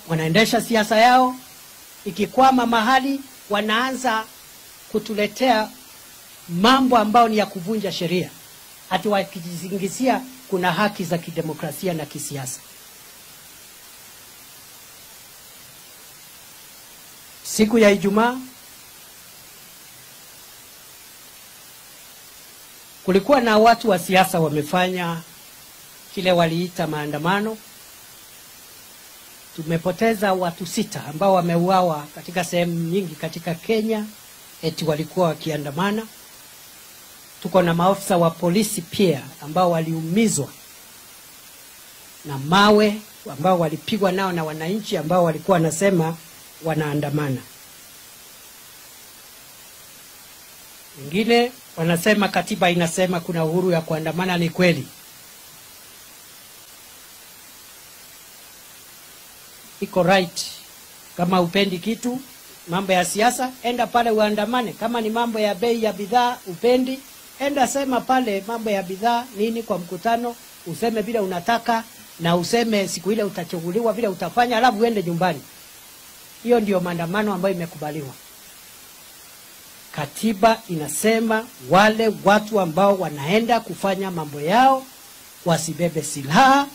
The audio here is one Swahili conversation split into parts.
wanaendesha siasa yao. Ikikwama mahali wanaanza kutuletea mambo ambayo ni ya kuvunja sheria, hata wakijizingizia kuna haki za kidemokrasia na kisiasa. Siku ya Ijumaa kulikuwa na watu wa siasa wamefanya kile waliita maandamano. Tumepoteza watu 6 ambao wameuawa katika sehemu nyingi katika Kenya, eti walikuwa wakiandamana. Tuko na maafisa wa polisi pia ambao waliumizwa na mawe ambao walipigwa nao na wananchi ambao walikuwa wanasema wanaandamana. Wengine wanasema katiba inasema kuna uhuru ya kuandamana. Ni kweli, iko right. Kama upendi kitu, mambo ya siasa, enda pale uandamane. Kama ni mambo ya bei ya bidhaa upendi, enda sema pale mambo ya bidhaa nini kwa mkutano, useme vile unataka na useme siku ile utachaguliwa vile utafanya, alafu uende nyumbani. Hiyo ndio maandamano ambayo imekubaliwa. Katiba inasema wale watu ambao wanaenda kufanya mambo yao wasibebe silaha,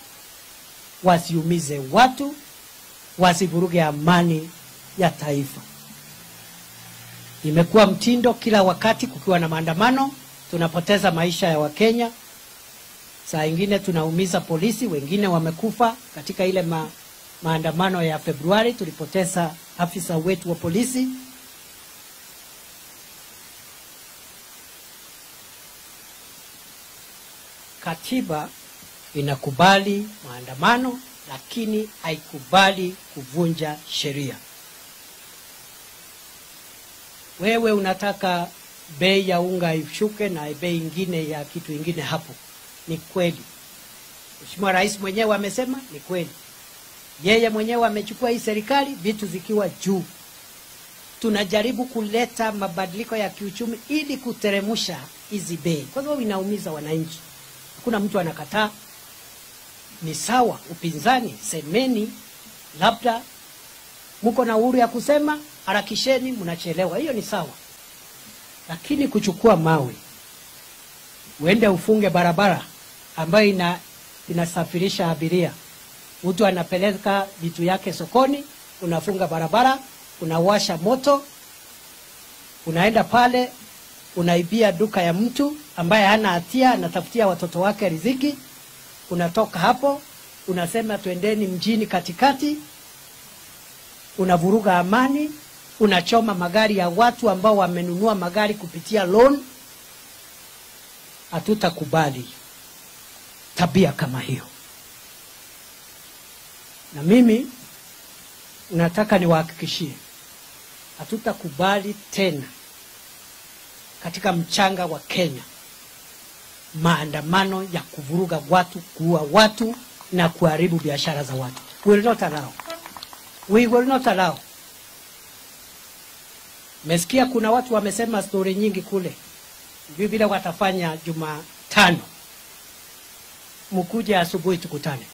wasiumize watu, wasivuruge amani ya taifa. Imekuwa mtindo kila wakati kukiwa na maandamano, tunapoteza maisha ya Wakenya. Saa ingine tunaumiza polisi, wengine wamekufa katika ile maandamano ya Februari, tulipoteza afisa wetu wa polisi. Katiba inakubali maandamano, lakini haikubali kuvunja sheria. Wewe unataka bei ya unga ishuke na bei ingine ya kitu ingine hapo. Ni kweli. Mheshimiwa Rais mwenyewe amesema ni kweli. Yeye mwenyewe amechukua hii serikali vitu zikiwa juu. Tunajaribu kuleta mabadiliko ya kiuchumi ili kuteremusha hizi bei, kwa sababu inaumiza wananchi. Hakuna mtu anakataa. Ni sawa, upinzani semeni, labda mko na uhuru ya kusema, harakisheni, mnachelewa, hiyo ni sawa. Lakini kuchukua mawe uende ufunge barabara ambayo inasafirisha abiria, mtu anapeleka vitu yake sokoni, unafunga barabara, unawasha moto, unaenda pale unaibia duka ya mtu ambaye hana hatia, anatafutia watoto wake riziki, unatoka hapo unasema tuendeni mjini katikati, unavuruga amani, unachoma magari ya watu ambao wamenunua magari kupitia loan. Hatutakubali tabia kama hiyo. Na mimi nataka niwahakikishie, hatutakubali tena katika mchanga wa Kenya maandamano ya kuvuruga watu, kuua watu na kuharibu biashara za watu. We will not allow. We will not allow. Mesikia kuna watu wamesema story nyingi kule. Vile watafanya Jumatano. Mkuje asubuhi tukutane.